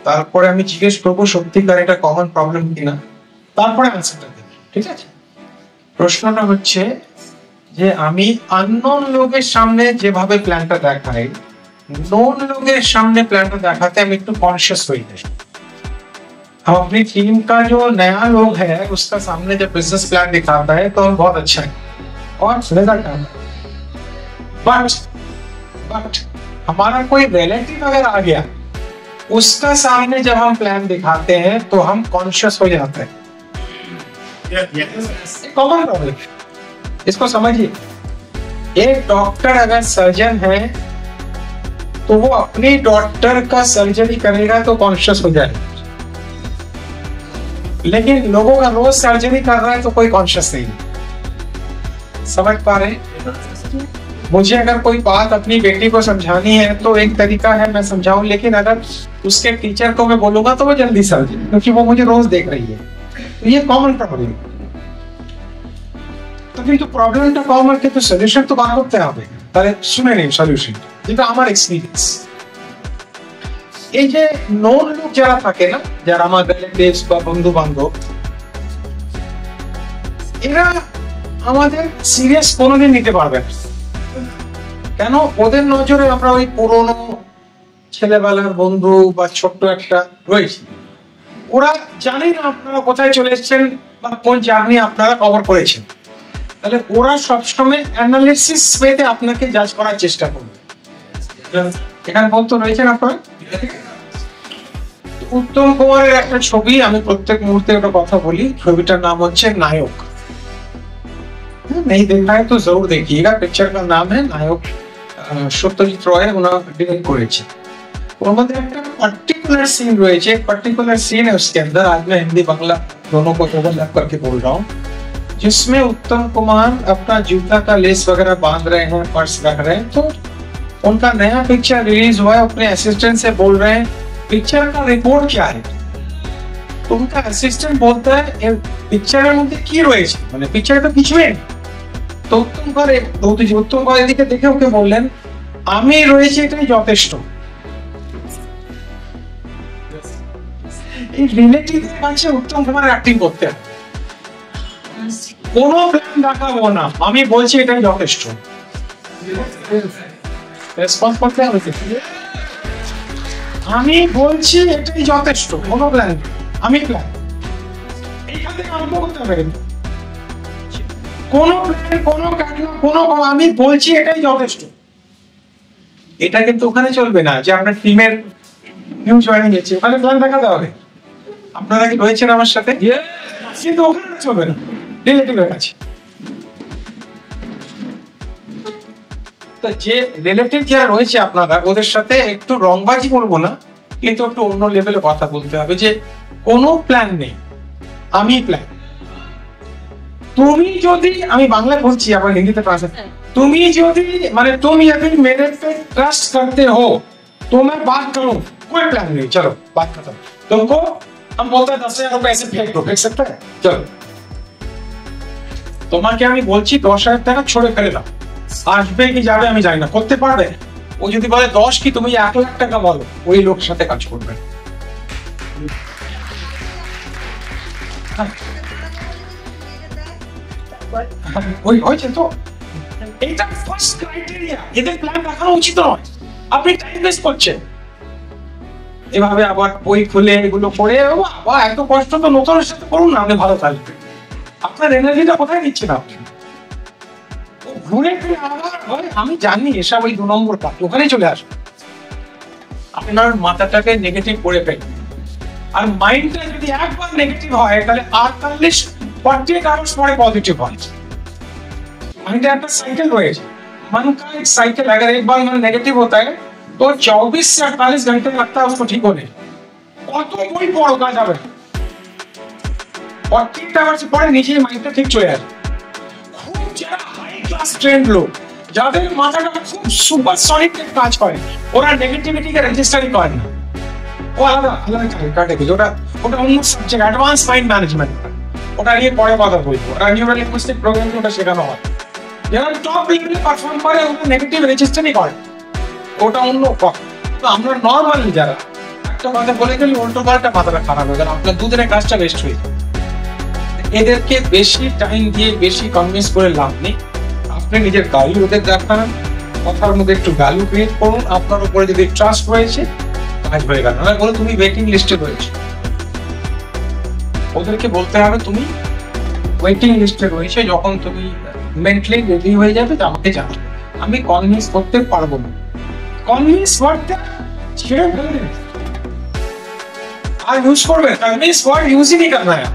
তারপরে আমি জিজ্ঞেস করবো সত্যিকার এটা কমন প্রবলেম কিনা, তারপরে আনসারটা দেবো, ঠিক আছে? প্রশ্নটা হচ্ছে যে আমি আননোন লোকের সামনে যেভাবে প্ল্যানটা দেখাই, नोन लोगों सामने प्लान को दिखाते हैं, एक तो कॉन्शियस हुई है। हम अपनी टीम का जो नया लोग है उसका सामने जब बिजनेस प्लान दिखाता है तो हम बहुत अच्छा है और सुनेगा काम। बट हमारा कोई रिलेटिव अगर आ गया, उसका सामने जब हम प्लान दिखाते हैं तो हम कॉन्शियस हो जाते हैं। कॉमन प्रॉब्लम, इसको समझिए। एक डॉक्टर अगर सर्जन है तो वो अपनी डॉक्टर का सर्जरी करेगा तो कॉन्शियस हो जाएगा, लेकिन लोगों का रोज सर्जरी कर रहा है तो कोई कॉन्शियस नहीं। समझ पा रहे? मुझे अगर कोई बात अपनी बेटी को समझानी है तो एक तरीका है मैं समझाऊं, लेकिन अगर उसके टीचर को मैं बोलूंगा तो वो जल्दी समझे, क्योंकि वो मुझे रोज देख रही है। तो ये कॉमन प्रॉब्लम। तो फिर जो प्रॉब्लमটা কমন কিন্তু সলিউশন তো বার করতে হবে। তাহলে শুনে নিন সলিউশন, যেটা আমার এক্সপেরিয়েন্স। এই যে নোন লোক যারা থাকে না, যারা আমার রিলেটিভস বা বন্ধু বান্ধব, এরা আমাদের সিরিয়াস কোনোদিন নিতে পারবে না। কেন? ওদের নজরে আমরা ওই পুরনো ছেলেবেলার বন্ধু বা ছোট্ট একটা রয়েছে। ওরা জানে না আপনারা কোথায় চলে এসেছেন বা কোন জার্নি আপনারা কভার করেছেন। তাহলে ওরা সবসময় অ্যানালিসিস ওয়েতে আপনাকে জাজ করার চেষ্টা করবে। এখানে বলতো রয়েছেন আপনারা, उत्तम कुमार एक छवि प्रत्येक मुहूर्ते कथा बोली, छविटार नाम होच्छे नायक। नहीं देखा है तो जरूर देखिएगा। पिक्चर का नाम है नायक, सत्यजित रॉय डायरेक्ट करेছে। ওর মধ্যে একটা পার্টিকুলার सीन রয়েছে, पर्टिकुलर सीन है उसके अंदर। आज मैं हिंदी बांग्ला दोनों को ओवरलैप करके बोल रहा हूँ, जिसमें उत्तम कुमार अपना जूता का लेस वगैरह बांध रहे हैं, पर्स रख रहे हैं। तो उनका नया पिक्चर रिलीज हुआ है, अपने असिस्टेंट से बोल रहे हैं पिक्चर का रिपोर्ट क्या है। तो उनका असिस्टेंट बोलता है पिक्चर मध्य की रয়েছে, মানে পিকচারে তো কিছুই নেই। তো উত্তম কুমার এদিকে দেখে ওকে বললেন আমি রয়েছে এটাই যথেষ্ট। এই রিলেটিভের কাছে উত্তম কুমার অ্যাক্টিং করতে হবে, কোনো প্ল্যান দেখাবো না, আমি বলছি এটাই যথেষ্ট। রেসপন্স করতে হবে, আমি বলছি এটাই যথেষ্ট, কোনো প্ল্যান আমি প্ল্যান এইখান থেকে আরম্ভ করতে হবে। কোনো প্ল্যান, কোনো কাটনা, কোনো আমি বলছি এটাই যথেষ্ট। এটা কিন্তু ওখানে চলবে না যে আপনার টিমের নিউ জয়েনিং হয়েছে, ওখানে প্ল্যান দেখাতে হবে। আপনারা কি রয়েছেন আমার সাথে? কিন্তু ওখানে চলবে না, রিলেটিভের কাছে। তো যে রিলেটিভ যারা রয়েছে আপনারা, ওদের সাথে একটু রংবাজি করবো না, কিন্তু একটু অন্য লেভেলে কথা বলতে হবে যে কোনো প্ল্যান নেই, আমি প্ল্যান। তুমি যদি, আমি বাংলা বলছি আবার হিন্দিতে ট্রান্সলেট, তুমি যদি মানে तुम यदि मेरे पे ट्रस्ट करते हो तो मैं बात करूं, कोई प्लान नहीं, चलो बात खत्म। तुमको हम बोलते हैं 10,000 रुपए ऐसे फेंक दो, फेंक सकते हैं? चलो তোমাকে আমি বলছি 10,000 টাকা ছড়ে ফেলে দাও, আসবে কি যাবে আমি জানি না, করতে পারবে? ও যদি বলে 10 কি তুমি 1 লাখ টাকা বলো, ওই লোক সাথে কাজ করবে। ওই হয়েছে তো, এটা ফার্স্ট ক্রাইটেরিয়া। এদের প্ল্যান দেখানো উচিত নয়, আপনি টাইম ওয়েস্ট করছেন। এভাবে আবার বই খুলে এগুলো পড়ে বাবা এত কষ্ট, তো নতুনের সাথে করুন না, আপনি ভালো থাকবেন। আপনার এনার্জিটা কোথায় নিচ্ছেন আপনি? ঘুরে ফিরে আবার আমি জানি এসব ওই 2 নম্বর কাজ, ওখানে চলে আসবে। আপনার মাথাটাকে নেগেটিভ করে ফেলবে, আর মাইন্ডটা যদি একবার নেগেটিভ হয় তাহলে 48 आवर्स परे पॉजिटिव হয়। माइंड একটা साइकिल রয়েছে, मन का एक साइकिल, अगर एक बार मन नेगेटिव होता है तो 24 से 48 घंटे लगता है उसको ठीक होने। কত বই পড়ো কাজ হবে, 48 आवर्स পরে নিজেই মাইন্ডটা ঠিক চলে আসে। খুব যারা হাই ক্লাস ট্রেন্ড লোক, যাদের মাথাটা খুব সুপারসনিক কাজ করে, ওরা নেগেটিভিটিকে রেজিস্টারই করে না। ও আলাদা আলাদা ক্যাটাগরি, ওটা অন্য সাবজেক্ট, অ্যাডভান্স মাইন্ড ম্যানেজমেন্ট, ওটা নিয়ে পরে কথা বলবো। ওটা নিউরাল লিঙ্গুইস্টিক প্রোগ্রামিং ওটা শেখানো হয়। যারা টপ লেভেলে পারফর্ম করে ওরা নেগেটিভ রেজিস্টারই করে, ওটা অন্য কথা। তো আমরা নরমালি যারা একটা একটা কথা বলে গেলে উল্টো পাল্টা মাথাটা খারাপ হয়ে গেল, আপনার দুদিনের কাজটা ওয়েস্ট হয়ে গেল। এদেরকে বেশি টাইম দিয়ে বেশি কনভিন্স করে লাভ নেই। আপনি নিজের ভ্যালু ওদের দেখান, কথার মধ্যে একটু ভ্যালু ক্রিয়েট করুন, আপনার উপরে যদি ট্রাস্ট রয়েছে কাজ হয়ে গেল। না বলে তুমি ওয়েটিং লিস্টে রয়েছে, ওদেরকে বলতে হবে তুমি ওয়েটিং লিস্টে রয়েছে, যখন তুমি মেন্টালি রেডি হয়ে যাবে তো আমাকে জানাবে। আমি কনভিন্স করতে পারবো না, কনভিন্স ওয়ার্ডটা ছেড়ে ফেলে আর ইউজ করবে, কনভিন্স ওয়ার্ড ইউজই नहीं करना है।